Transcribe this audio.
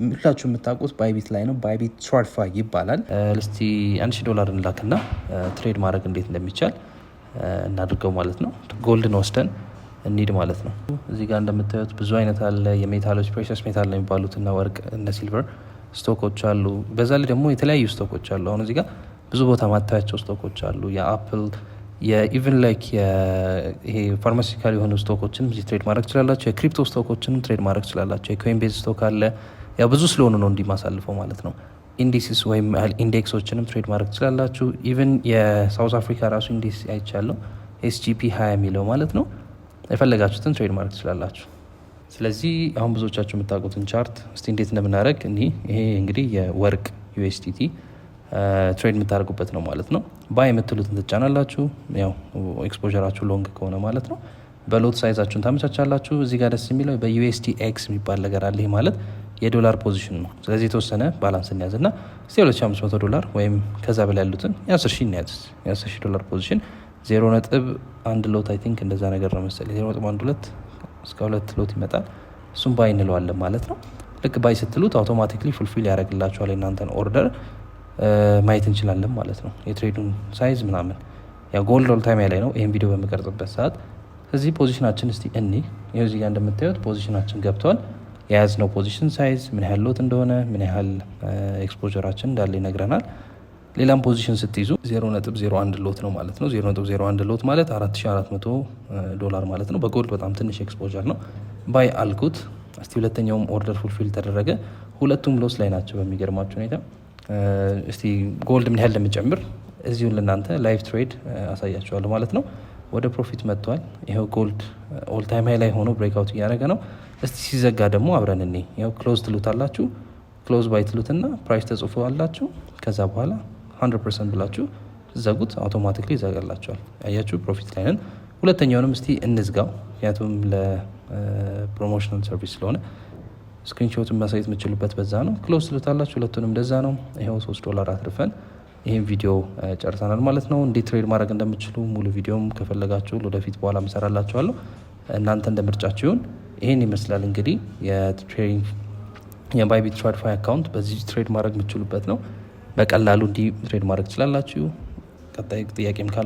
ሁላችሁ የምታውቁት ባይቢት ላይ ነው። ባይቢት ትራድፋይ ይባላል። እስቲ $1000 እንላክና ትሬድ ማድረግ እንዴት እንደሚቻል እናድርገው ማለት ነው። ጎልድን ወስደን እንሂድ ማለት ነው። እዚህ ጋር እንደምታዩት ብዙ አይነት አለ። የሜታሎች ፕሬሸስ ሜታል ነው የሚባሉት እና ወርቅ እነ ሲልቨር ስቶኮች አሉ። በዛ ላይ ደግሞ የተለያዩ ስቶኮች አሉ። አሁን እዚህ ጋር ብዙ ቦታ ማታያቸው ስቶኮች አሉ። የአፕል የኢቨን ላይክ ይሄ ፋርማሲካል የሆኑ ስቶኮችን እዚህ ትሬድ ማድረግ ትችላላችሁ። የክሪፕቶ ስቶኮችን ትሬድ ማድረግ ትችላላችሁ። የኮይንቤዝ ስቶክ አለ። ያው ብዙ ስለሆኑ ነው እንዲህ ማሳልፈው ማለት ነው። ኢንዲሲስ ወይም ኢንዴክሶችንም ትሬድ ማድረግ ትችላላችሁ። ኢቨን የሳውዝ አፍሪካ ራሱ ኢንዲስ አይቻለሁ SGP 20 የሚለው ማለት ነው። የፈለጋችሁትን ትሬድ ማድረግ ትችላላችሁ። ስለዚህ አሁን ብዙዎቻችሁ የምታውቁትን ቻርት እስቲ እንዴት እንደምናደርግ ይሄ እንግዲህ የወርቅ USDT ትሬድ የምታደርጉበት ነው ማለት ነው። ባይ የምትሉትን ትጫናላችሁ። ያው ኤክስፖዠራችሁ ሎንግ ከሆነ ማለት ነው። በሎት ሳይዛችሁን ታመቻቻላችሁ። እዚህ ጋር ደስ የሚለው በUSDX የሚባል ነገር አለ። ይሄ ማለት የዶላር ፖዚሽን ነው። ስለዚህ የተወሰነ ባላንስ እንያዝ እና እስቲ $2500 ወይም ከዛ በላይ ያሉትን የ10,000 እንያዝ። የ10,000 ፖዚሽን 0.1 ሎት አይ ቲንክ እንደዛ ነገር ነው መሰለኝ 0.12 እስከ 2 ሎት ይመጣል። እሱም ባይ እንለዋለን ማለት ነው። ልክ ባይ ስትሉት አውቶማቲክሊ ፉልፊል ያደርግላችኋል የእናንተን ኦርደር ማየት እንችላለን ማለት ነው። የትሬዱን ሳይዝ ምናምን ያው ጎልድ ኦል ታይም ላይ ነው ይሄን ቪዲዮ በምቀርጽበት ሰዓት። እዚህ ፖዚሽናችን እስቲ ይሄው እዚህ ጋር እንደምታዩት ፖዚሽናችን ገብቷል። የያዝነው ፖዚሽን ሳይዝ ምን ያህል ሎት እንደሆነ ምን ያህል ኤክስፖዠራችን እንዳለ ይነግረናል። ሌላም ፖዚሽን ስትይዙ 0.01 ሎት ነው ማለት ነው። 0.01 ሎት ማለት $4,400 ማለት ነው። በጎልድ በጣም ትንሽ ኤክስፖዠር ነው። ባይ አልኩት። እስቲ ሁለተኛውም ኦርደር ፉልፊል ተደረገ። ሁለቱም ሎስ ላይ ናቸው በሚገርማችሁ ሁኔታ። እስቲ ጎልድ ምን ያህል እንደሚጨምር እዚሁን ለእናንተ ላይቭ ትሬድ አሳያችኋለሁ ማለት ነው። ወደ ፕሮፊት መጥቷል። ይኸው ጎልድ ኦል ታይም ሃይ ላይ ሆኖ ብሬክአውት እያደረገ ነው። እስቲ ሲዘጋ ደግሞ አብረን እኔ ይኸው ክሎዝ ትሉታላችሁ። ክሎዝ ባይ ትሉትና ፕራይስ ተጽፎ አላችሁ። ከዛ በኋላ 100% ብላችሁ ዘጉት። አውቶማቲክሊ ይዘጋላችኋል። ያያችሁ ፕሮፊት ላይ ነን። ሁለተኛውንም እስቲ እንዝጋው፣ ምክንያቱም ለፕሮሞሽናል ሰርቪስ ስለሆነ ስክሪንሾትን ማሳየት የምችሉበት በዛ ነው። ክሎዝ ትሉታላችሁ። ሁለቱንም እንደዛ ነው። ይኸው $3 አትርፈን ይህን ቪዲዮ ጨርሰናል ማለት ነው። እንዴት ትሬድ ማድረግ እንደምችሉ ሙሉ ቪዲዮም ከፈለጋችሁ ወደፊት በኋላ ምሰራላችኋለሁ። እናንተ እንደ ምርጫችሁ ይሁን። ይህን ይመስላል እንግዲህ የትሬዲንግ የባይቢት ትራድፋይ አካውንት በዚህ ትሬድ ማድረግ የምችሉበት ነው። በቀላሉ እንዲህ ትሬድ ማድረግ ትችላላችሁ። ቀጣይ ጥያቄም ካለ